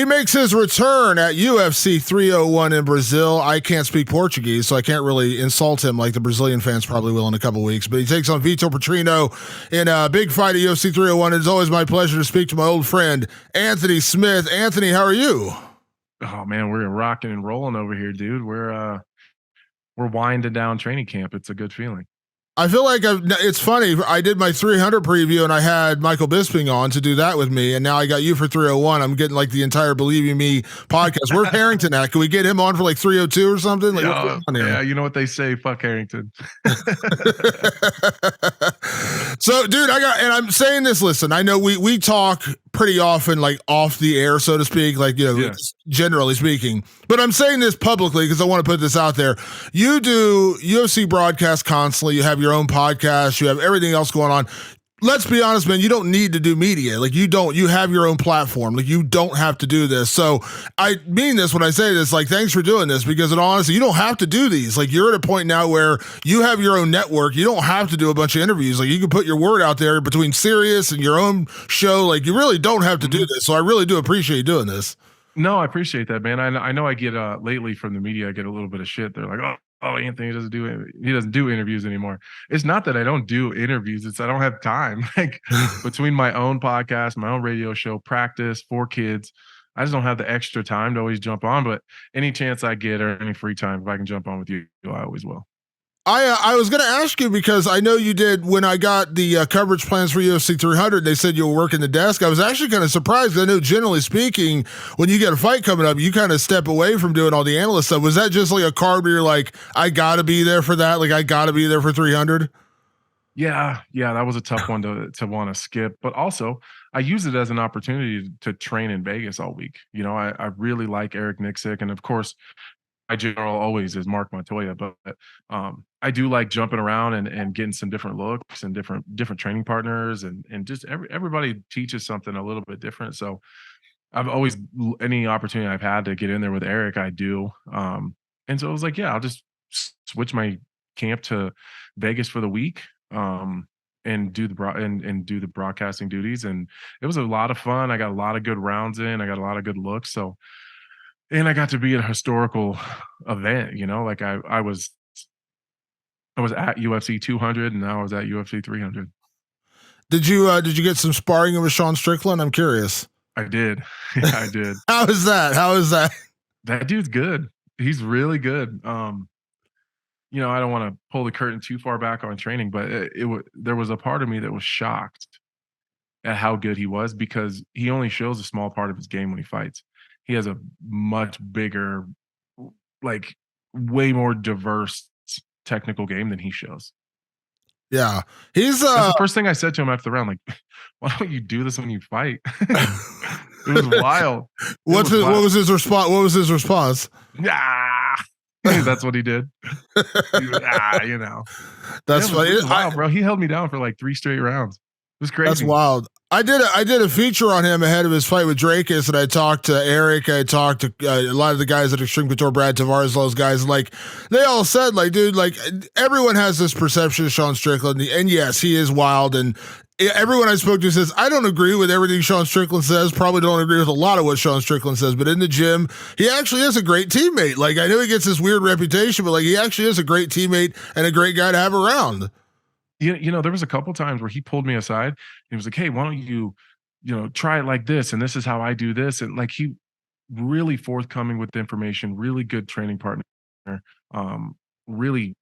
He makes his return at UFC 301 in Brazil. I can't speak Portuguese, so I can't really insult him like the Brazilian fans probably will in a couple weeks. But he takes on Vitor Petrino in a big fight at UFC 301. It's always my pleasure to speak to my old friend, Anthony Smith. Anthony, how are you? Oh man, we're rocking and rolling over here, dude. We're winding down training camp. It's a good feeling. I feel like it's funny. I did my 300 preview and I had Michael Bisping on to do that with me, and now I got you for 301. I'm getting like the entire Believe You Me podcast. Where's Harrington at? Can we get him on for like 302 or something? Like, yeah, you know what they say, fuck Harrington. So, dude, I'm saying this. Listen, I know we talk pretty often, like off the air, so to speak, like, generally speaking. But I'm saying this publicly because I want to put this out there. You do UFC broadcasts constantly. You have your own podcast. You have everything else going on. Let's be honest, man, you don't need to do media. Like, you have your own platform. Like, you don't have to do this. So I mean this when I say this, like, thanks for doing this, because in all honesty, you don't have to do these. Like, you're at a point now where you have your own network. You don't have to do a bunch of interviews. Like, you can put your word out there between Sirius and your own show. Like, you really don't have to do this. So I really do appreciate you doing this. No, I appreciate that, man. I know I get lately from the media, I get a little bit of shit. They're like, oh, Anthony doesn't do interviews anymore. It's not that I don't do interviews. It's I don't have time. Like, between my own podcast, my own radio show, practice, 4 kids, I just don't have the extra time to always jump on. But any chance I get or any free time, if I can jump on with you, I always will. I was going to ask you, because I know you did when I got the coverage plans for UFC 300. They said you were working the desk. I was actually kind of surprised. I know, generally speaking, when you get a fight coming up, you kind of step away from doing all the analyst stuff. Was that just like a card where you're like, I got to be there for that? Like, I got to be there for 300? Yeah, that was a tough one to want to skip. But also, I use it as an opportunity to train in Vegas all week. You know, I really like Eric Nixick, and of course, my general always is Mark Montoya, but I do like jumping around and getting some different looks and different training partners, and just everybody teaches something a little bit different. So I've always, any opportunity I've had to get in there with Eric, I do. And so I was like, yeah, I'll just switch my camp to Vegas for the week, and do the broadcasting duties. And it was a lot of fun. I got a lot of good rounds in. I got a lot of good looks. So. And I got to be at a historical event, you know, like I was at UFC 200 and now I was at UFC 300. Did you get some sparring with Sean Strickland? I'm curious. I did. Yeah, I did. How is that? That dude's good. He's really good. You know, I don't want to pull the curtain too far back on training, but there was a part of me that was shocked at how good he was, because he only shows a small part of his game when he fights. He has a much bigger, like, way more diverse technical game than he shows. Yeah. That's the first thing I said to him after the round, like, why don't you do this when you fight? It was wild. What was his response? That's what he did. You know. That's funny. Wild, bro. He held me down for like 3 straight rounds. It was crazy. That's wild. I did a feature on him ahead of his fight with Drakus, and I talked to Eric. I talked to a lot of the guys at Extreme Couture, Brad Tavares, those guys. Like, they all said, like, dude, like, everyone has this perception of Sean Strickland, and yes, he is wild. And everyone I spoke to says, I don't agree with everything Sean Strickland says. Probably don't agree with a lot of what Sean Strickland says. But in the gym, he actually is a great teammate. Like, I know he gets this weird reputation, but like, he actually is a great teammate and a great guy to have around. You know, there was a couple times where he pulled me aside and he was like, hey, why don't you try it like this? And this is how I do this. And like, he really forthcoming with the information, really good training partner. Really,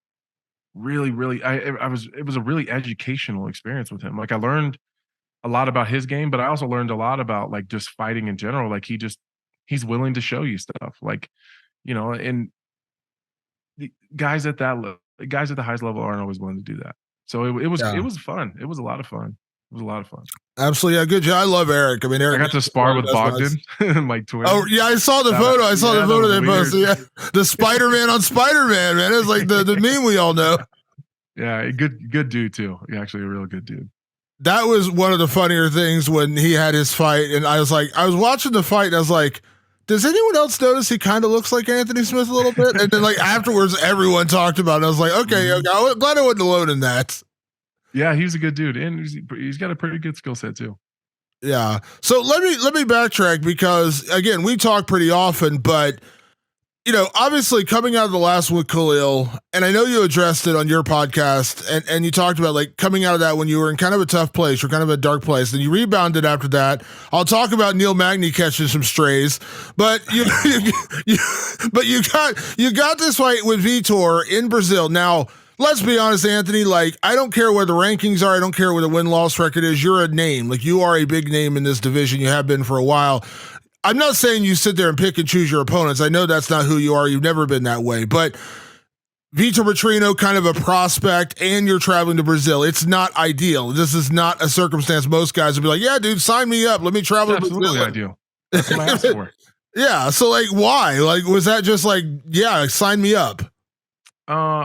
it was a really educational experience with him. Like, I learned a lot about his game, but I also learned a lot about, like, just fighting in general. Like, he's willing to show you stuff, like, you know, and the guys at the highest level aren't always willing to do that. So it was fun. It was a lot of fun. Absolutely. Yeah, good job. I love Eric. I mean, Eric. I got to spar with Bogdan, my twin. Oh, yeah, I saw the photo. I saw the photo they posted. Yeah. The Spider-Man on Spider-Man, man. It's like the meme we all know. Yeah, good dude, too. He's actually a real good dude. That was one of the funnier things when he had his fight. And I was watching the fight, and I was like, does anyone else notice he kind of looks like Anthony Smith a little bit? And then, like, afterwards, everyone talked about it. I was like, okay, I'm glad I wasn't alone in that. Yeah, he's a good dude, and he's got a pretty good skill set too. Yeah. So let me backtrack because again, we talk pretty often, but obviously coming out of the last one with Khalil, and I know you addressed it on your podcast, and you talked about like coming out of that when you were in kind of a tough place or kind of a dark place, and you rebounded after that. I'll talk about Neil Magny catching some strays, but but you got this fight with Vitor in Brazil. Now, let's be honest, Anthony, like, I don't care where the rankings are. I don't care where the win-loss record is. You're a name. Like, you are a big name in this division. You have been for a while. I'm not saying you sit there and pick and choose your opponents. I know that's not who you are. You've never been that way. But Vitor Petrino, kind of a prospect, and you're traveling to Brazil. It's not ideal. This is not a circumstance most guys would be like, yeah, dude, sign me up. Let me travel to Brazil. Absolutely ideal. That's what I asked for. Yeah. So, like, why? Like, was that just like, yeah, sign me up?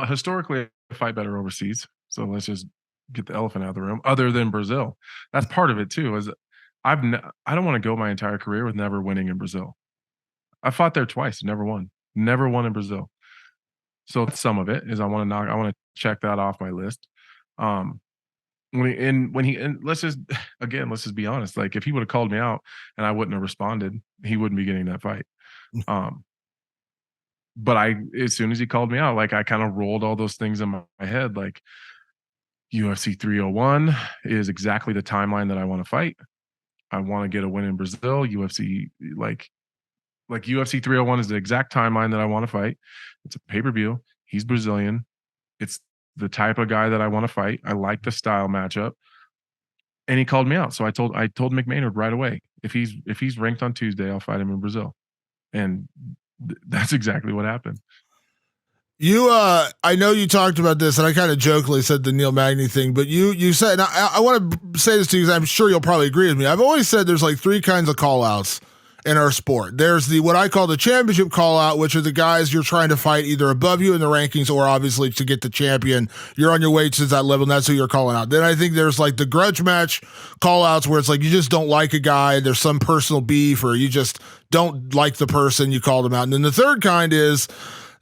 Historically, I fight better overseas. So let's just get the elephant out of the room. Other than Brazil, that's part of it too. Is I don't want to go my entire career with never winning in Brazil. I fought there twice, never won in Brazil. So some of it is I want to check that off my list. Let's just be honest. Like, if he would have called me out and I wouldn't have responded, he wouldn't be getting that fight. But as soon as he called me out, like, I kind of rolled all those things in my head. Like, UFC 301 is exactly the timeline that I want to fight. I want to get a win in Brazil. UFC, like UFC 301 is the exact timeline that I want to fight. It's a pay-per-view. He's Brazilian. It's the type of guy that I want to fight. I like the style matchup. And he called me out. So I told McMaynard right away, if he's ranked on Tuesday, I'll fight him in Brazil. And that's exactly what happened. I know you talked about this, and I kind of jokingly said the Neil Magny thing, but you said, and I want to say this to you because I'm sure you'll probably agree with me. I've always said there's like three kinds of call outs in our sport. There's what I call the championship call out, which are the guys you're trying to fight either above you in the rankings or obviously to get the champion. You're on your way to that level, and that's who you're calling out. Then I think there's like the grudge match call outs where it's like you just don't like a guy, there's some personal beef, or you just don't like the person, you call them out. And then the third kind is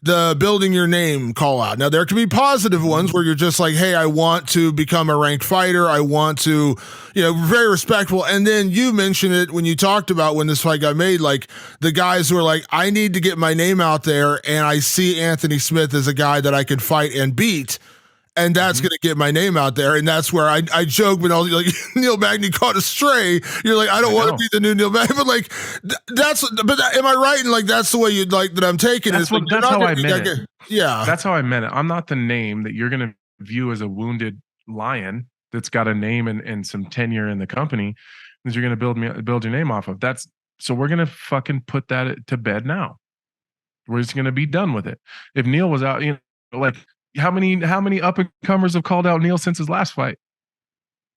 the building your name call out. Now, there can be positive ones where you're just like, hey, I want to become a ranked fighter. I want to, very respectful. And then you mentioned it when you talked about when this fight got made, like the guys who are like, I need to get my name out there, and I see Anthony Smith as a guy that I can fight and beat. And that's going to get my name out there. And that's where I joke when all like Neil Magny caught a stray. You're like, I don't want to be the new Neil Magny, but like, am I right? And like, that's the way you'd like that I'm taking it. That's how I meant it. Yeah. That's how I meant it. I'm not the name that you're going to view as a wounded lion that's got a name and some tenure in the company that you're going to build your name off of. So we're going to fucking put that to bed now. We're just going to be done with it. If Neil was out, like, how many up and comers have called out Neil since his last fight?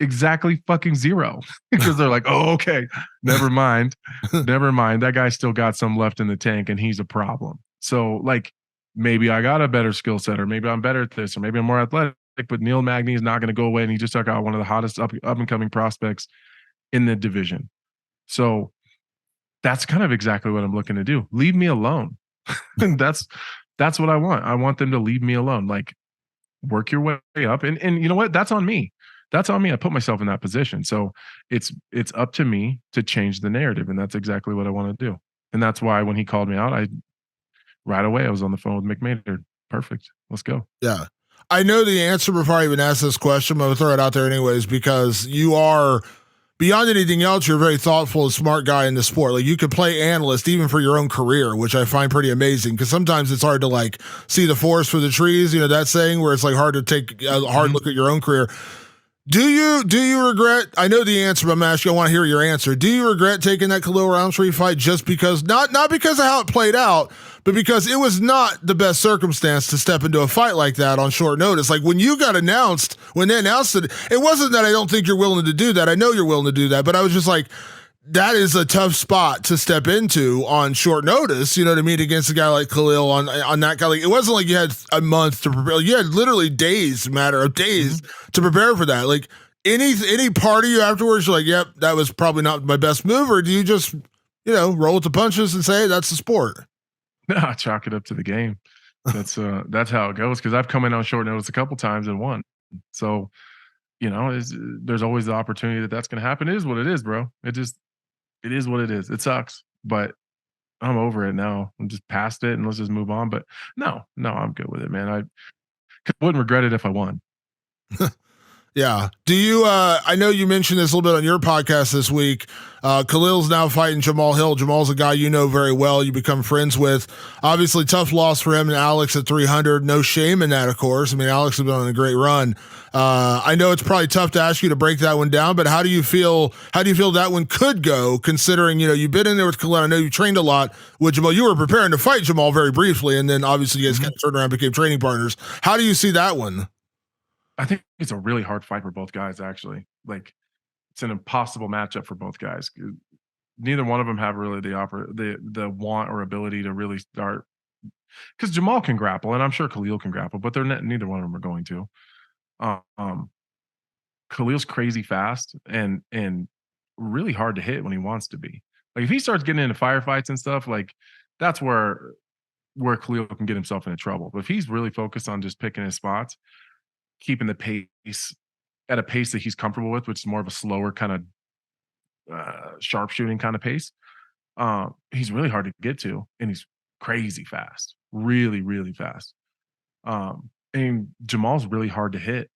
Exactly fucking zero. Because they're like, oh, okay, never mind. That guy still got some left in the tank, and he's a problem. So, like, maybe I got a better skill set, or maybe I'm better at this, or maybe I'm more athletic. But Neil Magny is not going to go away, and he just took out one of the hottest up and coming prospects in the division. So that's kind of exactly what I'm looking to do. Leave me alone. That's what I want. I want them to leave me alone. Like, work your way up. And you know what? That's on me. That's on me. I put myself in that position. So it's up to me to change the narrative. And that's exactly what I want to do. And that's why when he called me out, right away I was on the phone with McMaynard. Perfect. Let's go. Yeah. I know the answer before I even ask this question, but I'm going to throw it out there anyways, because you are, beyond anything else, you're a very thoughtful and smart guy in the sport. Like, you could play analyst even for your own career, which I find pretty amazing, because sometimes it's hard to like see the forest for the trees. That saying where it's like hard to take a hard look at your own career. Do you regret? I know the answer, but I'm asking. I want to hear your answer. Do you regret taking that Khalil Roundtree fight just because not because of how it played out, but because it was not the best circumstance to step into a fight like that on short notice? Like, when you got announced, when they announced it, it wasn't that I don't think you're willing to do that. I know you're willing to do that, but I was just like, that is a tough spot to step into on short notice. You know what I mean? Against a guy like Khalil on that guy. Like, it wasn't like you had a month to prepare. You had literally matter of days to prepare for that. Like, any part of you afterwards, you're like, yep, that was probably not my best move, or do you just, roll with the punches and say, hey, that's the sport? No, I chalk it up to the game. That's how it goes. Because I've come in on short notice a couple times and won. So there's always the opportunity that that's going to happen. It is what it is, bro. It is what it is. It sucks, but I'm over it now. I'm just past it, and let's just move on. But no, I'm good with it, man. I wouldn't regret it if I won. Yeah. Do you, I know you mentioned this a little bit on your podcast this week. Khalil's now fighting Jamal Hill. Jamal's a guy you know very well, you become friends with. Obviously, tough loss for him and Alex at 300. No shame in that, of course. I mean, Alex has been on a great run. I know it's probably tough to ask you to break that one down, but how do you feel that one could go, considering, you've been in there with Khalil? I know you trained a lot with Jamal. You were preparing to fight Jamal very briefly, and then obviously you guys kind of turned around and became training partners. How do you see that one? I think it's a really hard fight for both guys, actually. Like, it's an impossible matchup for both guys. Neither one of them have really the want or ability to really start. Because Jamal can grapple, and I'm sure Khalil can grapple, but neither one of them are going to. Khalil's crazy fast and really hard to hit when he wants to be. Like, if he starts getting into firefights and stuff, like, that's where Khalil can get himself into trouble. But if he's really focused on just picking his spots, keeping the pace at a pace that he's comfortable with, which is more of a slower kind of sharpshooting kind of pace, he's really hard to get to, and he's crazy fast, really, really fast. And Jamal's really hard to hit,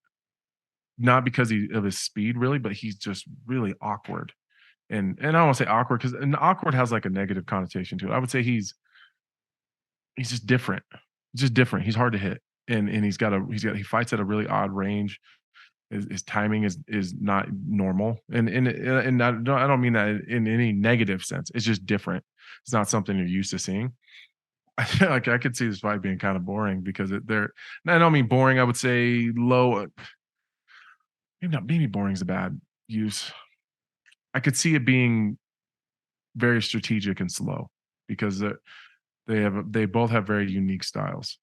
not because of his speed, really, but he's just really awkward. And I don't want to say awkward, because awkward has like a negative connotation to it. I would say he's just different. Just different. He's hard to hit. And he fights at a really odd range. His timing is not normal, and I don't mean that in any negative sense. It's just different. It's not something you're used to seeing. I feel like I could see this fight being kind of boring, because I don't mean boring. I would say low. Maybe boring is a bad use. I could see it being very strategic and slow, because they both have very unique styles.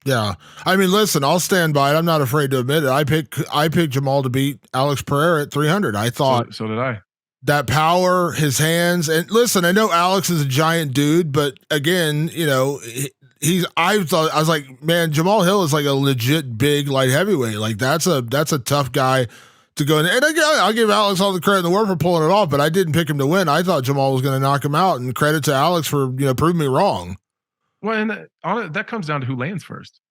Yeah. I mean, listen, I'll stand by it. I'm not afraid to admit it. I picked Jamal to beat Alex Pereira at 300. I thought so did I. That power, his hands, and listen, I know Alex is a giant dude, but again, I was like, man, Jamal Hill is like a legit big light heavyweight. Like, that's a tough guy to go in. And I'll give Alex all the credit in the world for pulling it off, but I didn't pick him to win. I thought Jamal was going to knock him out, and credit to Alex for, proving me wrong. Well, and that comes down to who lands first,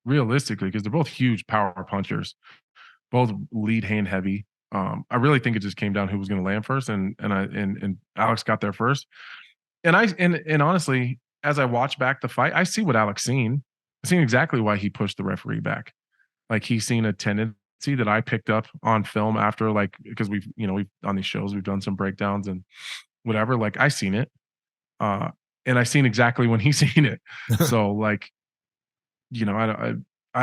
realistically, because they're both huge power punchers, both lead hand heavy. I really think it just came down who was going to land first, and Alex got there first. And honestly, as I watch back the fight, I see what Alex seen. I seen exactly why he pushed the referee back. Like, he's seen a tendency that I picked up on film after, like, because we've on these shows, we've done some breakdowns and whatever. Like, I seen it. And I seen exactly when he's seen it. So, like, I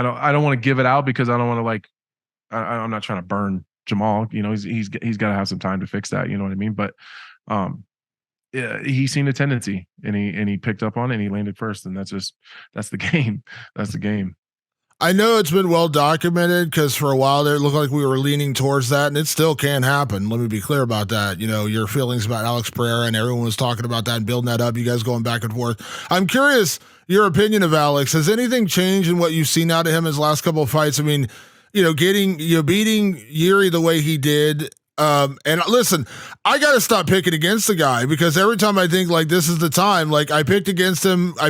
don't want to give it out, because I don't want to, like, I'm not trying to burn Jamal. He's got to have some time to fix that. You know what I mean? But yeah, he's seen a tendency, and he picked up on it, and he landed first, and that's the game. That's the game. I know it's been well documented, because for a while there, it looked like we were leaning towards that, and it still can happen. Let me be clear about that. Your feelings about Alex Pereira, and everyone was talking about that and building that up. You guys going back and forth. I'm curious your opinion of Alex. Has anything changed in what you've seen out of him his last couple of fights? I mean, beating Yuri the way he did. And listen, I got to stop picking against the guy, because every time I think, like, this is the time, like, I picked against him. I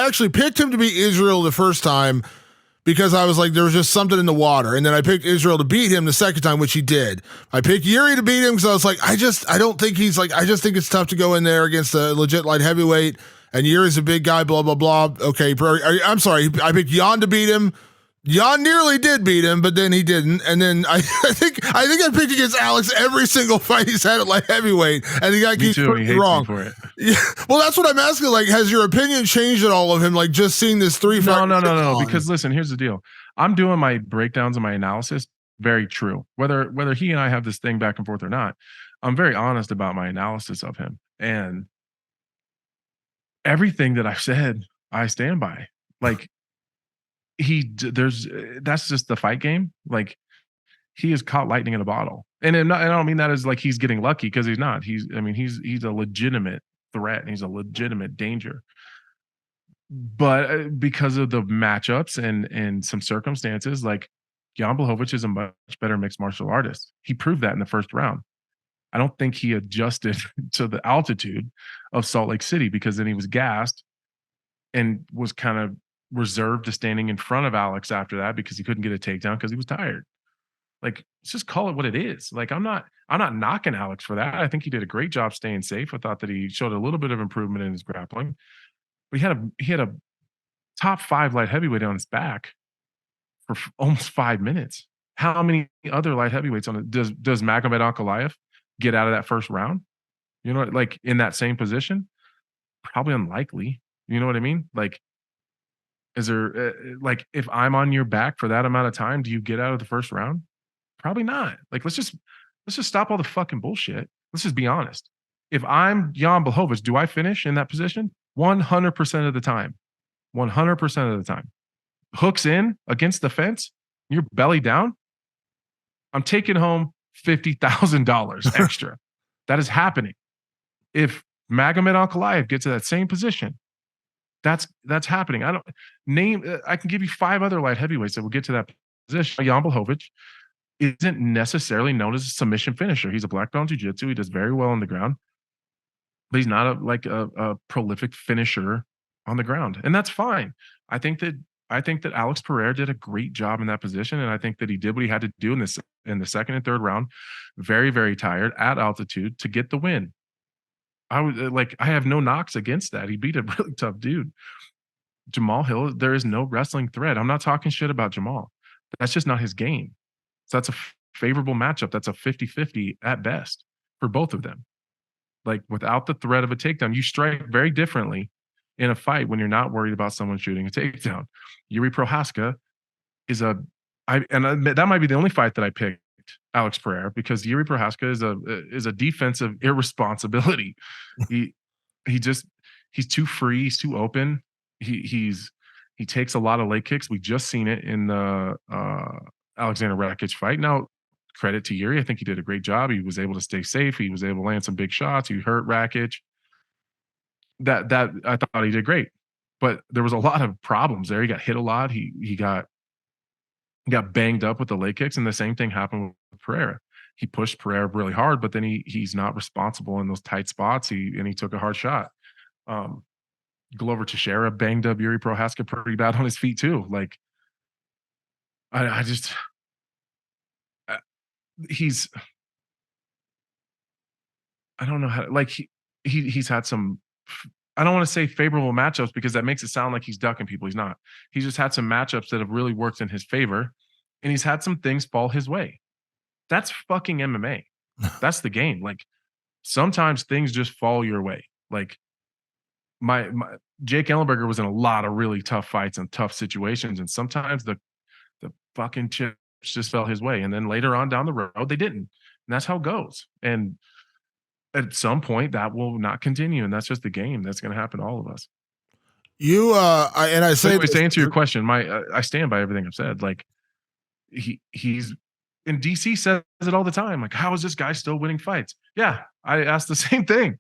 actually picked him to beat Israel the first time, because I was like, there was just something in the water. And then I picked Israel to beat him the second time, which he did. I picked Yuri to beat him because I was like, I don't think he's like, I just think it's tough to go in there against a legit light heavyweight. And Yuri's a big guy, blah, blah, blah. Okay. I'm sorry. I picked Jan to beat him. Jan nearly did beat him, but then he didn't. And then I think I picked against Alex every single fight he's had at light heavyweight, and the guy keeps proving me wrong. For it. Yeah, well, that's what I'm asking. Like, has your opinion changed at all of him? Like, just seeing this three fight? No. Because listen, here's the deal. I'm doing my breakdowns and my analysis. Very true. Whether he and I have this thing back and forth or not, I'm very honest about my analysis of him, and everything that I've said, I stand by. Like, that's just the fight game. Like, he has caught lightning in a bottle, and I don't mean that as like he's getting lucky, because he's not. He's a legitimate threat, and he's a legitimate danger. But because of the matchups and some circumstances, like, Jan Blachowicz is a much better mixed martial artist. He proved that in the first round. I don't think he adjusted to the altitude of Salt Lake City, because then he was gassed and was kind of reserved to standing in front of Alex after that because he couldn't get a takedown because he was tired. Like, let's just call it what it is. Like, I'm not knocking Alex for that. I think he did a great job staying safe. I thought that he showed a little bit of improvement in his grappling. But he had a top 5 light heavyweight on his back for almost 5 minutes. How many other light heavyweights on it does Magomed Ankalaev get out of that first round? You know, like in that same position? Probably unlikely. You know what I mean? Like, is there like, if I'm on your back for that amount of time, do you get out of the first round? Probably not. Like, let's just stop all the fucking bullshit. Let's just be honest. If I'm Jan Blachowicz, do I finish in that position? 100% of the time. 100% of the time. Hooks in against the fence, you're belly down, I'm taking home $50,000 extra. That is happening. If Magomed Ankalaev gets to that same position, that's happening. I can give you 5 other light heavyweights that will get to that position. Jan Blachowicz isn't necessarily known as a submission finisher. He's a black belt in jiu-jitsu. He does very well on the ground, but he's not a prolific finisher on the ground, and that's fine. I think that Alex Pereira did a great job in that position, and I think that he did what he had to do in the second and third round, very, very tired at altitude, to get the win. I have no knocks against that. He beat a really tough dude. Jamal Hill, there is no wrestling threat. I'm not talking shit about Jamal. That's just not his game. So that's a favorable matchup. That's a 50-50 at best for both of them. Like, without the threat of a takedown, you strike very differently in a fight when you're not worried about someone shooting a takedown. Yuri Prohaska is that might be the only fight that I picked Alex Pereira, because Yuri Prohaska is a defensive irresponsibility. He's too free. He's too open. He takes a lot of leg kicks. We just seen it in the Alexander Rakic fight. Now, credit to Yuri. I think he did a great job. He was able to stay safe. He was able to land some big shots. He hurt Rakic. That I thought he did great, but there was a lot of problems there. He got hit a lot. He got banged up with the leg kicks, and the same thing happened with Pereira. He pushed Pereira really hard, but then he's not responsible in those tight spots. He took a hard shot. Glover Teixeira banged up Yuri Prohaska pretty bad on his feet too. Like, I don't know how, like, he's had some, I don't want to say favorable matchups, because that makes it sound like he's ducking people. He's not. He's just had some matchups that have really worked in his favor, and he's had some things fall his way. That's fucking MMA. That's the game. Like, sometimes things just fall your way. Like, my Jake Ellenberger was in a lot of really tough fights and tough situations, and sometimes the fucking chips just fell his way, and then later on down the road they didn't. And that's how it goes. And at some point that will not continue, and that's just the game. That's going to happen to all of us. I say, anyways, to answer your question, I stand by everything I've said. Like, he's in DC says it all the time. Like, how is this guy still winning fights? Yeah, I asked the same thing.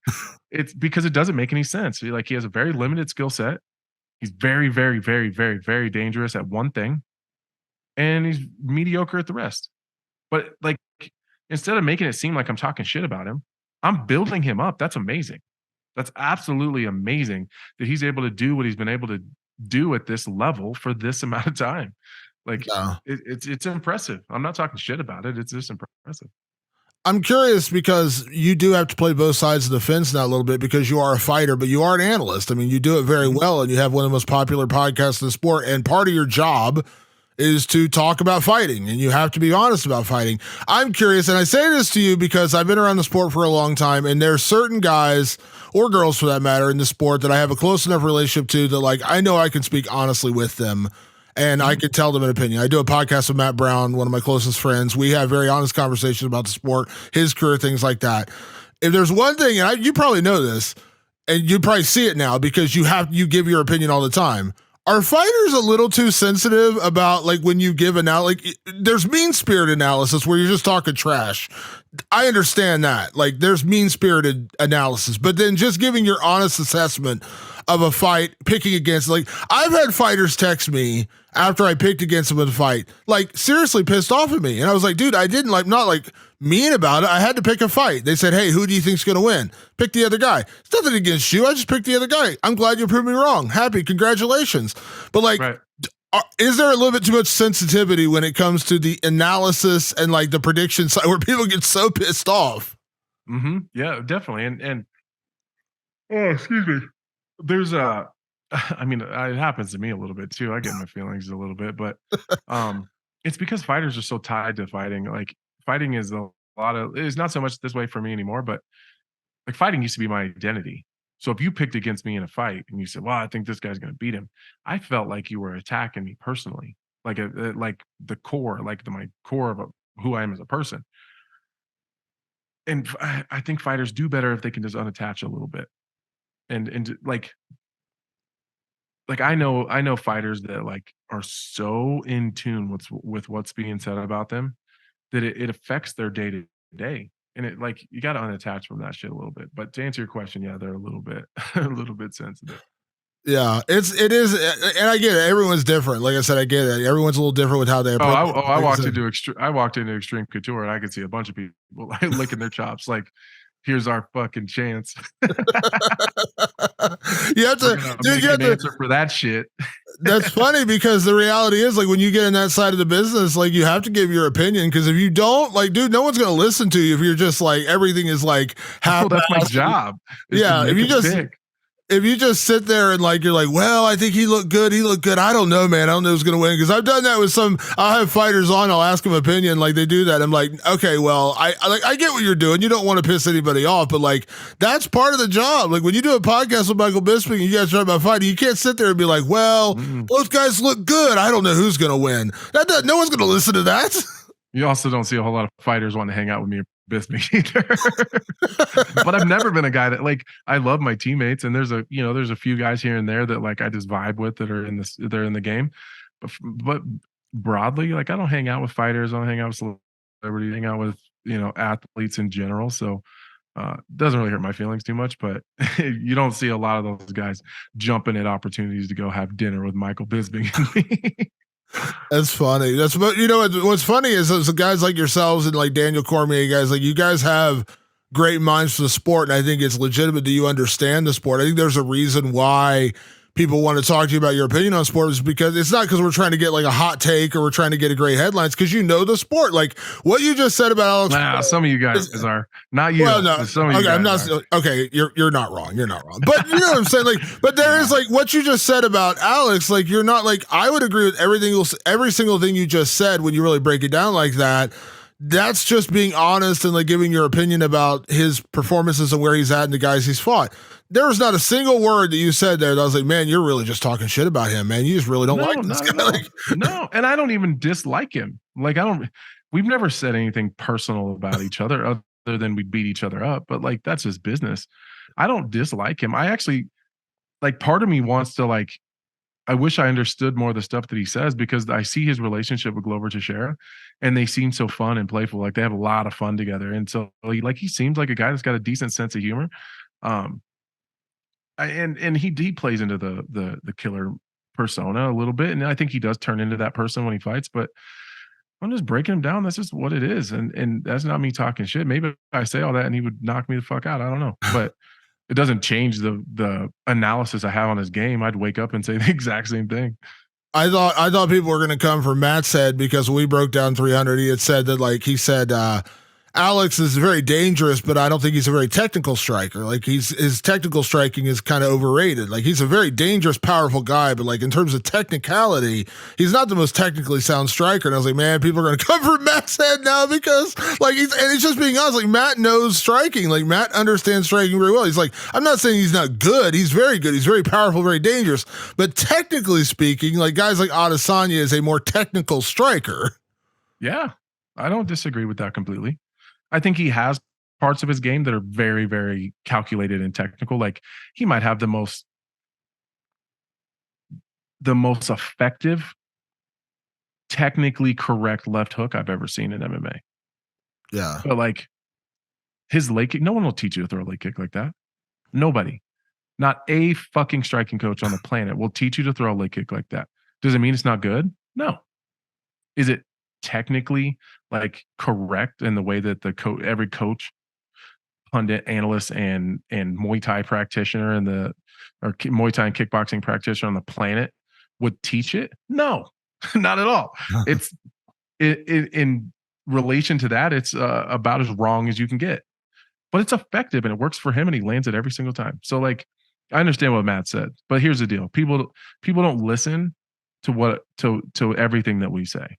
It's because it doesn't make any sense. Like, he has a very limited skill set. He's very, very, very, very, very dangerous at one thing, and he's mediocre at the rest. But, like, instead of making it seem like I'm talking shit about him, I'm building him up. That's amazing. That's absolutely amazing that he's able to do what he's been able to do at this level for this amount of time. Like, it's impressive. I'm not talking shit about it. It's just impressive. I'm curious, because you do have to play both sides of the fence now a little bit, because you are a fighter, but you are an analyst. I mean, you do it very well, and you have one of the most popular podcasts in the sport, and part of your job is to talk about fighting, and you have to be honest about fighting. I'm curious, and I say this to you because I've been around the sport for a long time, and there's certain guys, or girls for that matter, in the sport that I have a close enough relationship to that, like, I know I can speak honestly with them, and I can tell them an opinion. I do a podcast with Matt Brown, one of my closest friends. We have very honest conversations about the sport, his career, things like that. If there's one thing, and you probably know this, and you probably see it now because you give your opinion all the time, Are fighters a little too sensitive about like when you give like there's mean spirit analysis where you're just talking trash. I understand that. Like there's mean spirited analysis, but then just giving your honest assessment of a fight, picking against, like I've had fighters text me after I picked against them in a fight, like seriously pissed off at me. And I was like, dude, I didn't like, not like mean about it. I had to pick a fight. They said, hey, who do you think's going to win? Pick the other guy. It's nothing against you. I just picked the other guy. I'm glad you proved me wrong. Happy. Congratulations. But like, right. Is there a little bit too much sensitivity when it comes to the analysis and like the prediction side where people get so pissed off? Mm-hmm. Yeah, definitely. And oh, excuse me. There's I mean, it happens to me a little bit too. I get my feelings a little bit, but it's because fighters are so tied to fighting. Like fighting is a lot of, it's not so much this way for me anymore, but like fighting used to be my identity. So if you picked against me in a fight and you said, well, I think this guy's going to beat him, I felt like you were attacking me personally, like like the core, like my core of who I am as a person. And I think fighters do better if they can just unattach a little bit. And like I know fighters that like are so in tune with what's being said about them that it affects their day to day. And it like you got to unattach from that shit a little bit. But to answer your question, yeah, they're a little bit sensitive. Yeah, it is, and I get it. Everyone's different. Like I said, I get it. Everyone's a little different with how they approach. I walked into Extreme Couture and I could see a bunch of people like licking their chops. Like, here's our fucking chance. You have to, dude. You have to answer for that shit. That's funny because the reality is, like, when you get in that side of the business, like, you have to give your opinion because if you don't, like, dude, no one's gonna listen to you if you're just like everything is like half. Well, that's my job. Yeah, if you just sit there and like you're like, well, I think he looked good. I don't know, man. I don't know who's gonna win because I've done that with some. I'll have fighters on. I'll ask them opinion. Like they do that. I'm like, okay, well, I get what you're doing. You don't want to piss anybody off, but like that's part of the job. Like when you do a podcast with Michael Bisping and you guys talk about fighting, you can't sit there and be like, well, those guys look good. I don't know who's gonna win. No one's gonna listen to that. You also don't see a whole lot of fighters wanting to hang out with me Bisping either. But I've never been a guy that like I love my teammates and there's a few guys here and there that like I just vibe with that are they're in the game. But broadly, like I don't hang out with fighters, I don't hang out with celebrities, hang out with athletes in general. So doesn't really hurt my feelings too much, but you don't see a lot of those guys jumping at opportunities to go have dinner with Michael Bisping and me. That's funny. That's what's funny is those guys like yourselves and like Daniel Cormier guys, like you guys have great minds for the sport, and I think it's legitimate that you understand the sport. I think there's a reason why people want to talk to you about your opinion on sports because it's not because we're trying to get like a hot take or we're trying to get a great headline. It's because you know the sport. Like what you just said about Alex. Some of you guys are not you. Well, no, some of you I'm not. Okay, you're not wrong. You're not wrong. But you know what I'm saying. Like, but there is like what you just said about Alex. Like you're not like I would agree with every single thing you just said when you really break it down like that. That's just being honest and like giving your opinion about his performances and where he's at and the guys he's fought. There was not a single word that you said there that I was like, man, you're really just talking shit about him, man. You just really don't like this guy. No, and I don't even dislike him. Like we've never said anything personal about each other other than we beat each other up, but like that's his business. I don't dislike him. I actually like part of me wants to like I wish I understood more of the stuff that he says because I see his relationship with Glover Teixeira and they seem so fun and playful. Like they have a lot of fun together. And so he seems like a guy that's got a decent sense of humor. And he plays into the killer persona a little bit. And I think he does turn into that person when he fights, but I'm just breaking him down. That's just what it is. And that's not me talking shit. Maybe I say all that and he would knock me the fuck out. I don't know, but it doesn't change the analysis I have on his game. I'd wake up and say the exact same thing. I thought people were going to come from Matt's head because we broke down 300. He had said that like he said Alex is very dangerous, but I don't think he's a very technical striker. Like his technical striking is kind of overrated. Like he's a very dangerous, powerful guy, but like in terms of technicality, he's not the most technically sound striker. And I was like, man, people are going to come from Matt's head now because like and it's just being honest. Like Matt knows striking. Like Matt understands striking very well. He's like, I'm not saying he's not good. He's very good. He's very powerful, very dangerous. But technically speaking, like guys like Adesanya is a more technical striker. Yeah, I don't disagree with that completely. I think he has parts of his game that are very, very calculated and technical. Like he might have the most the most effective, technically correct left hook I've ever seen in MMA. Yeah. But like his leg kick, no one will teach you to throw a leg kick like that. Nobody. Not a fucking striking coach on the planet will teach you to throw a leg kick like that. Does it mean it's not good? No. Is it technically like correct in the way that every coach, pundit, analyst, and Muay Thai practitioner or Muay Thai and kickboxing practitioner on the planet would teach it? No, not at all. It's in relation to that, it's about as wrong as you can get. But it's effective and it works for him and he lands it every single time. So like, I understand what Matt said, but here's the deal: people don't listen to everything that we say.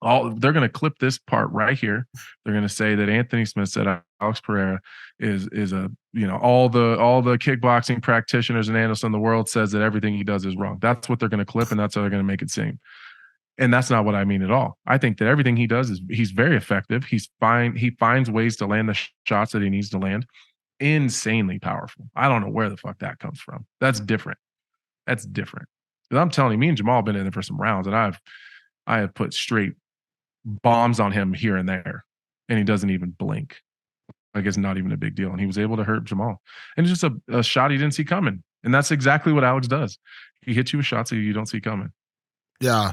They're going to clip this part right here. They're going to say that Anthony Smith said Alex Pereira is a, all the kickboxing practitioners and analysts in the world says that everything he does is wrong. That's what they're going to clip, and that's how they're going to make it seem. And that's not what I mean at all. I think that everything he does he's very effective. He's fine. He finds ways to land the shots that he needs to land. Insanely powerful. I don't know where the fuck that comes from. That's different. That's different. Because I'm telling you, me and Jamal have been in there for some rounds, and I have put straight bombs on him here and there, and he doesn't even blink. Like it's not even a big deal. And he was able to hurt Jamal. And it's just a shot he didn't see coming. And that's exactly what Alex does. He hits you with shots that you don't see coming. Yeah.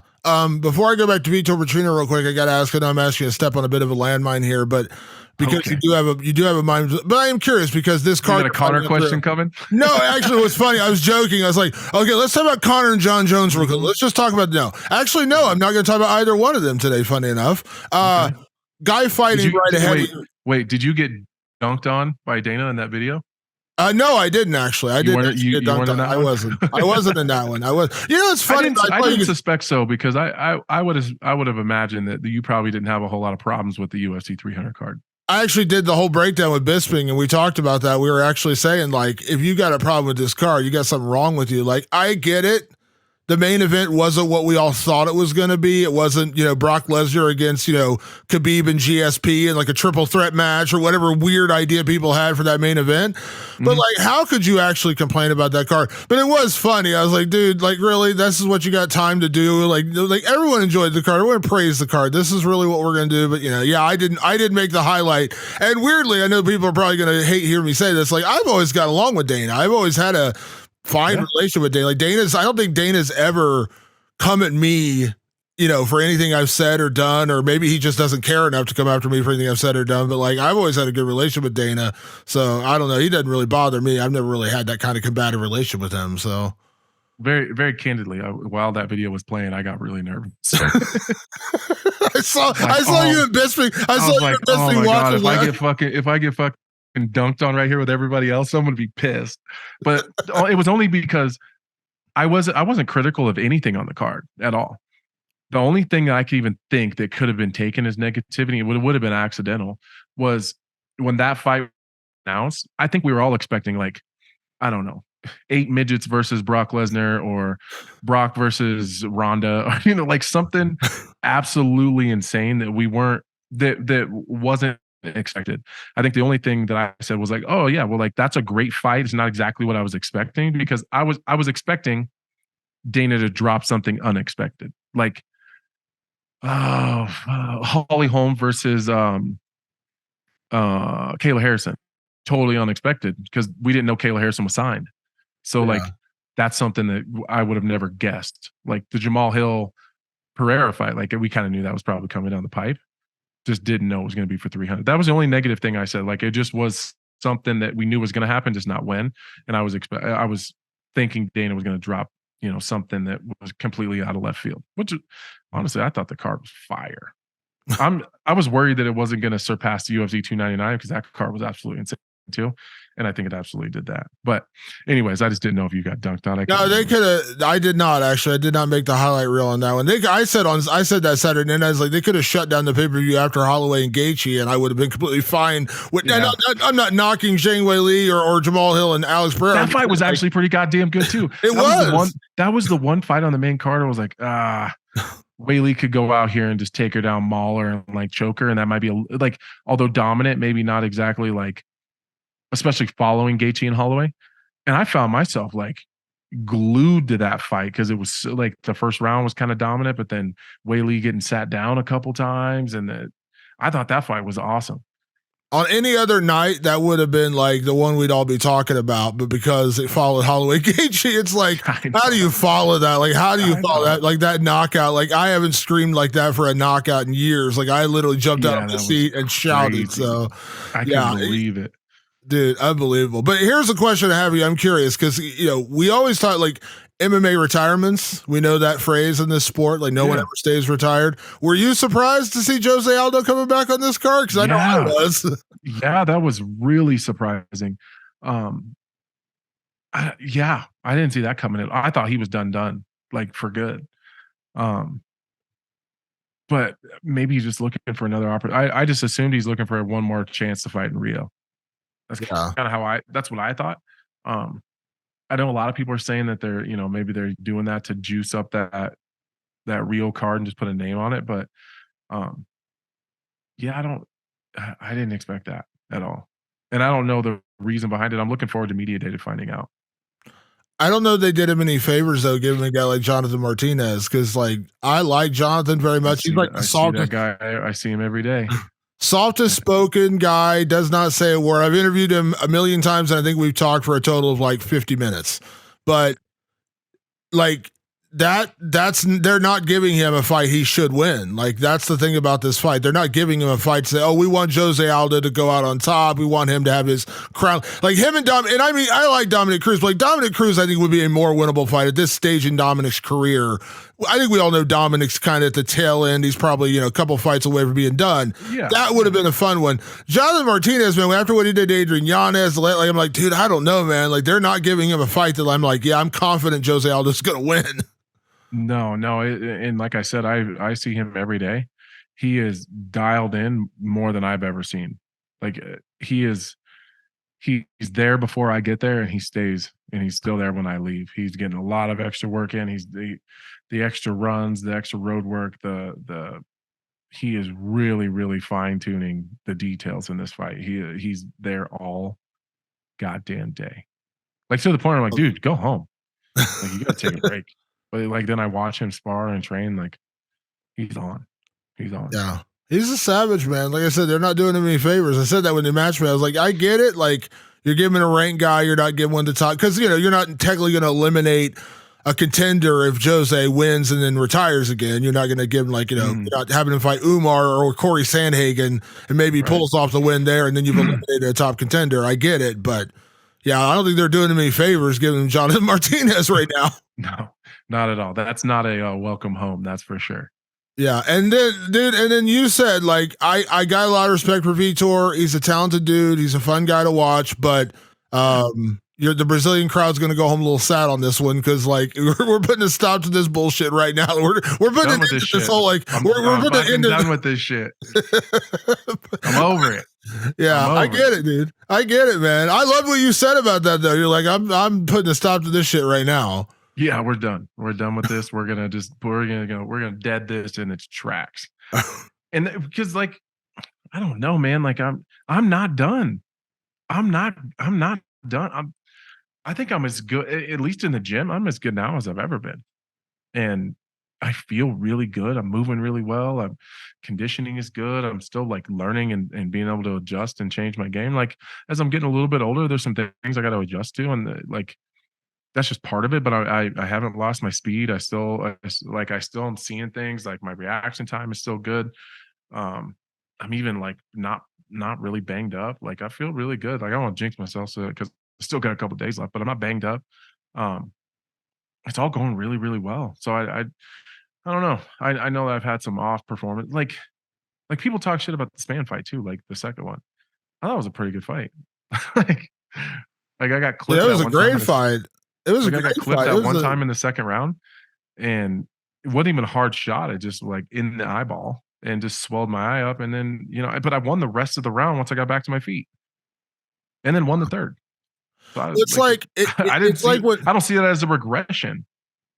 Before I go back to Vitor Petrino real quick, I got to ask, and I'm asking to step on a bit of a landmine here, but because you do have a mind, but I am curious because this card. You got a Connor question coming? No, actually, it was funny. I was joking. I was like, okay, let's talk about Connor and John Jones real quick. Let's just talk about Actually, no, I'm not going to talk about either one of them today. Funny enough, guy fighting right ahead. Wait, did you get dunked on by Dana in that video? No, I didn't actually. I didn't. I wasn't. I wasn't in that one. I was. It's funny. I didn't suspect so because I would have imagined that you probably didn't have a whole lot of problems with the UFC 300 card. I actually did the whole breakdown with Bisping, and we talked about that. We were actually saying, like, if you got a problem with this card, you got something wrong with you. Like, I get it. The main event wasn't what we all thought it was going to be. It wasn't, Brock Lesnar against, Khabib and GSP and like a triple threat match or whatever weird idea people had for that main event. But like, how could you actually complain about that card? But it was funny. I was like, dude, like really, this is what you got time to do. Like everyone enjoyed the card. Everyone praised the card. This is really what we're going to do. But I didn't make the highlight. And weirdly, I know people are probably going to hate hearing me say this. Like I've always got along with Dana. I've always had a fine relationship with Dana. Like I don't think Dana's ever come at me, for anything I've said or done, or maybe he just doesn't care enough to come after me for anything I've said or done. But like, I've always had a good relationship with Dana. So I don't know. He doesn't really bother me. I've never really had that kind of combative relationship with him. So very, very candidly, while that video was playing, I got really nervous. I saw you and Bisping. I saw you and Bisping watching. If I get fucking dunked on right here with everybody else, I'm gonna be pissed. But it was only because I wasn't critical of anything on the card at all. The only thing I could even think that could have been taken as negativity, it would have been accidental, was when that fight was announced. I think we were all expecting, like, I don't know, 8 midgets versus Brock Lesnar or Brock versus Ronda, or like something absolutely insane that wasn't expected. I think the only thing that I said was like, oh yeah, well, like that's a great fight. It's not exactly what I was expecting, because I was expecting Dana to drop something unexpected, like Holly Holm versus Kayla Harrison. Totally unexpected because we didn't know Kayla Harrison was signed. So like that's something that I would have never guessed. Like the Jamal Hill Pereira fight, like we kind of knew that was probably coming down the pipe. Just didn't know it was going to be for 300. That was the only negative thing I said. Like it just was something that we knew was going to happen, just not when. And I was thinking Dana was going to drop, something that was completely out of left field, which honestly, I thought the card was fire. I was worried that it wasn't going to surpass the UFC 299 because that card was absolutely insane too. And I think it absolutely did that. But anyways, I just didn't know if you got dunked on. No, they could have. I did not actually. I did not make the highlight reel on that one. I said that Saturday, and I was like, they could have shut down the pay-per-view after Holloway and Gaethje, and I would have been completely fine. I'm not knocking Zhang Weili or Jamal Hill and Alex Pereira. That fight was actually pretty goddamn good too. That was the one fight on the main card. I was like, Weili could go out here and just take her down, maul her, and like choke her, and that might be although dominant, maybe not exactly like, especially following Gaethje and Holloway. And I found myself like, glued to that fight because it was so, like the first round was kind of dominant, but then Weili getting sat down a couple times, and I thought that fight was awesome. On any other night, that would have been like the one we'd all be talking about, but because it followed Holloway Gaethje, it's like, how do you follow that? Like, how do you follow that? Like that knockout. Like I haven't screamed like that for a knockout in years. Like I literally jumped out of the seat and shouted. Crazy. So I can't believe it. Dude, unbelievable. But here's a question I have you. I'm curious because, we always talk like MMA retirements. We know that phrase in this sport. Like no one ever stays retired. Were you surprised to see Jose Aldo coming back on this card? Because I know I was. Yeah, that was really surprising. I didn't see that coming in. I thought he was done, like for good. But maybe he's just looking for another opportunity. I just assumed he's looking for one more chance to fight in Rio. That's kind of how that's what I thought. I know a lot of people are saying that they're, maybe they're doing that to juice up that Rio card and just put a name on it. But I didn't expect that at all. And I don't know the reason behind it. I'm looking forward to media day to finding out. I don't know they did him any favors though, giving a guy like Jonathan Martinez, because like I like Jonathan very much. He's like the softest guy. I see him every day. Softest spoken guy, does not say a word. I've interviewed him a million times, and I think we've talked for a total of like 50 minutes. But like that's they're not giving him a fight he should win. Like that's the thing about this fight. They're not giving him a fight to say, oh, we want Jose Aldo to go out on top. We want him to have his crown. Like him and Dom. And I mean, I like Dominic Cruz, but like Dominic Cruz, I think would be a more winnable fight at this stage in Dominic's career. I think we all know Dominic's kind of at the tail end. He's probably, a couple fights away from being done. Yeah. That would have been a fun one. Jonathan Martinez, man, after what he did to Adrian Yanez, like I'm like, dude, I don't know, man. Like they're not giving him a fight that I'm like, yeah, I'm confident Jose Aldo's going to win. No. And like I said, I see him every day. He is dialed in more than I've ever seen. Like he's there before I get there, and he stays, and he's still there when I leave. He's getting a lot of extra work in. He's the extra runs, the extra road work, he is really, really fine tuning the details in this fight. He's there all goddamn day. Like to the point where I'm like, dude, go home. Like you gotta take a break. But like then I watch him spar and train, like he's on. Yeah. He's a savage, man. Like I said, they're not doing him any favors. I said that when they matched me. I was like, I get it. Like you're giving a ranked guy, you're not giving one to top. Because you're not technically gonna eliminate a contender if Jose wins and then retires again. You're not going to give him you're not having him fight Umar or Corey Sandhagen and maybe pulls off the win there and then you've eliminated a top contender. I get it, but yeah, I don't think they're doing him any favors giving him Jonathan Martinez right now. No, not at all. That's not a welcome home. That's for sure. Yeah, and then dude, and then you said like I got a lot of respect for Vitor. He's a talented dude. He's a fun guy to watch, but the Brazilian crowd's going to go home a little sad on this one because like we're putting a stop to this bullshit right now. We're putting an end to this whole like we're putting an end to done with this shit. I'm over it. Yeah, I get it, dude. I get it, man. I love what you said about that though. You're like I'm putting a stop to this shit right now. Yeah, we're done. We're done with this. We're gonna dead this in its tracks. And because like I don't know, man. Like I'm not done. I'm not done. I think I'm as good, at least in the gym, I'm as good now as I've ever been. And I feel really good. I'm moving really well. Conditioning is good. I'm still like learning and being able to adjust and change my game. Like as I'm getting a little bit older, there's some things I got to adjust to. And like, that's just part of it. But I haven't lost my speed. I still am seeing things. Like my reaction time is still good. I'm even like not really banged up. Like I feel really good. Like I don't want to jinx myself because still got a couple days left, but I'm not banged up. It's all going really, really well. So I don't know. I know that I've had some off performance. Like people talk shit about the Span fight too. Like the second one, I thought it was a pretty good fight. like I got clipped. Yeah, it was a great fight. It was a great fight. I got clipped that one time in the second round, and it wasn't even a hard shot. It just like in the eyeball and just swelled my eye up. And then but I won the rest of the round once I got back to my feet, and then won the third. So it's I don't see that as a regression.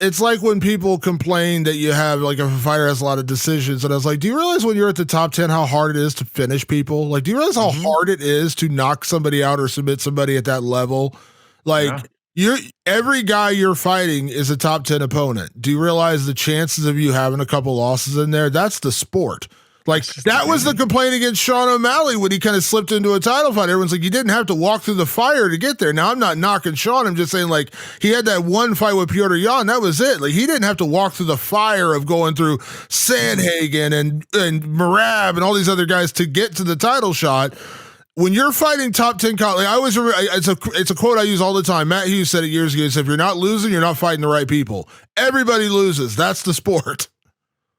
It's like when people complain that you have like if a fighter has a lot of decisions, and I was like, do you realize when you're at the top 10 how hard it is to finish people? Like, do you realize how hard it is to knock somebody out or submit somebody at that level? Like Every guy you're fighting is a top 10 opponent. Do you realize the chances of you having a couple losses in there? That's the sport. Like that was the complaint against Sean O'Malley when he kind of slipped into a title fight. Everyone's like, you didn't have to walk through the fire to get there. Now I'm not knocking Sean. I'm just saying like he had that one fight with Petr Yan. That was it. Like he didn't have to walk through the fire of going through Sandhagen and Marab and all these other guys to get to the title shot. When you're fighting top 10, like I always remember, it's a quote I use all the time. Matt Hughes said it years ago. He said, if you're not losing, you're not fighting the right people. Everybody loses. That's the sport.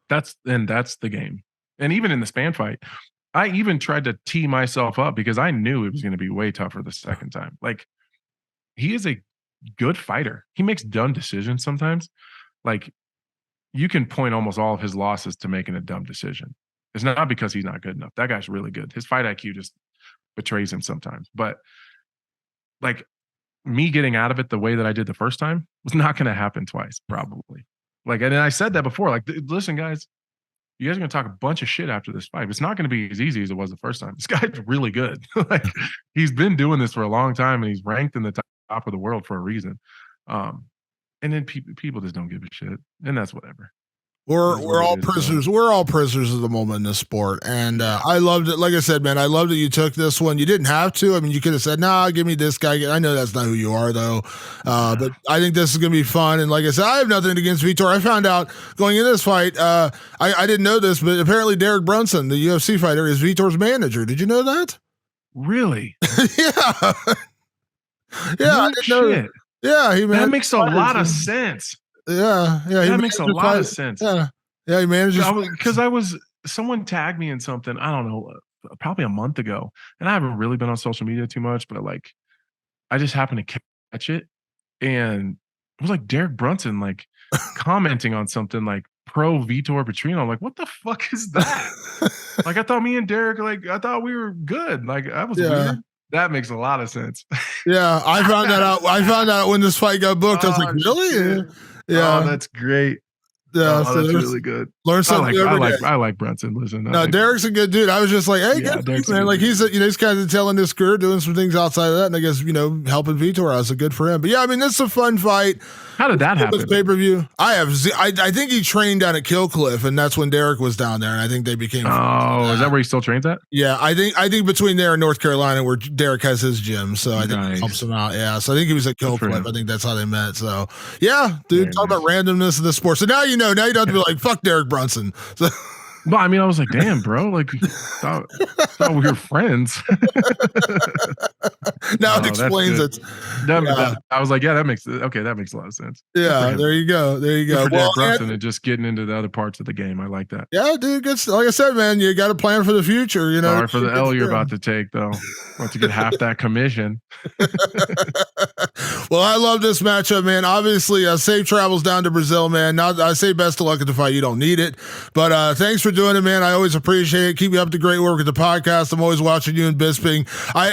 That's the game. And even in the Spann fight, I even tried to tee myself up because I knew it was going to be way tougher the second time. Like he is a good fighter. He makes dumb decisions sometimes. Like you can point almost all of his losses to making a dumb decision. It's not because he's not good enough. That guy's really good. His fight IQ just betrays him sometimes. But like me getting out of it the way that I did the first time was not going to happen twice, probably. Like, and I said that before, like, listen, guys, you guys are going to talk a bunch of shit after this fight. It's not going to be as easy as it was the first time. This guy's really good. Like he's been doing this for a long time and he's ranked in the top of the world for a reason. And then people just don't give a shit. And that's whatever. We're all prisoners. We're all prisoners of the moment in this sport. And I loved it. Like I said, man, I loved that you took this one. You didn't have to. I mean, you could have said, nah, give me this guy. I know that's not who you are, though. But I think this is going to be fun. And like I said, I have nothing against Vitor. I found out going into this fight, I didn't know this, but apparently Derek Brunson, the UFC fighter, is Vitor's manager. Did you know that? Really? Yeah. Yeah. I didn't know that. Yeah. That makes a lot of sense. Yeah, that makes a lot of sense. Yeah, he manages because someone tagged me in something. I don't know, probably a month ago, and I haven't really been on social media too much, but like, I just happened to catch it, and it was like Derek Brunson like commenting on something like pro Vitor Petrino. I'm like, what the fuck is that? Like, I thought me and Derek, like, I thought we were good. Like, that was weird. That makes a lot of sense. Yeah, I found that out. I found out when this fight got booked. I was like, really? Shit. Yeah, that's great. Yeah, so that's really good. Learn something. I like Brunson. Listen, no, Derek's a good dude. I was just like, hey, good man. Like he's he's kind of telling his career, doing some things outside of that, and I guess helping Vitor out is good for him. But yeah, I mean, this is a fun fight. How did that happen? Pay per view. I think he trained down at Killcliff, and that's when Derek was down there, and I think they became. Oh, is that where he still trains at? Yeah, I think between there and North Carolina, where Derek has his gym, so I think it helps him out. Yeah, so I think he was at Killcliff. I think that's how they met. So yeah, dude, talk about randomness in the sport. So now you don't have to be like fuck Derek Brunson. So. Well, I mean, I was like, damn, bro, like, thought we were friends. Now it explains it. I was like, yeah, that makes a lot of sense. Yeah, there you go. For Derek Brunson and just getting into the other parts of the game. I like that. Yeah, dude, good. Like I said, man, you got to plan for the future. Sorry for the L you're about to take, though. Want to get half that commission. Well, I love this matchup, man. Obviously, safe travels down to Brazil, man. Now, I say best of luck at the fight. You don't need it, but thanks for doing it, man. I always appreciate it. Keep you up to great work with the podcast. I'm always watching you and Bisping.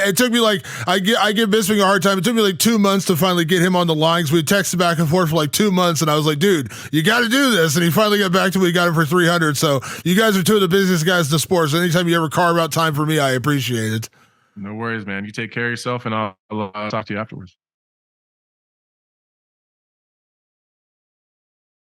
It took me like I give Bisping a hard time. It took me like 2 months to finally get him on the lines. We texted back and forth for like 2 months, and I was like, dude, you got to do this. And he finally got back to me. We got him for 300. So you guys are two of the busiest guys in the sport. So anytime you ever carve out time for me, I appreciate it. No worries, man. You take care of yourself, and I'll talk to you afterwards.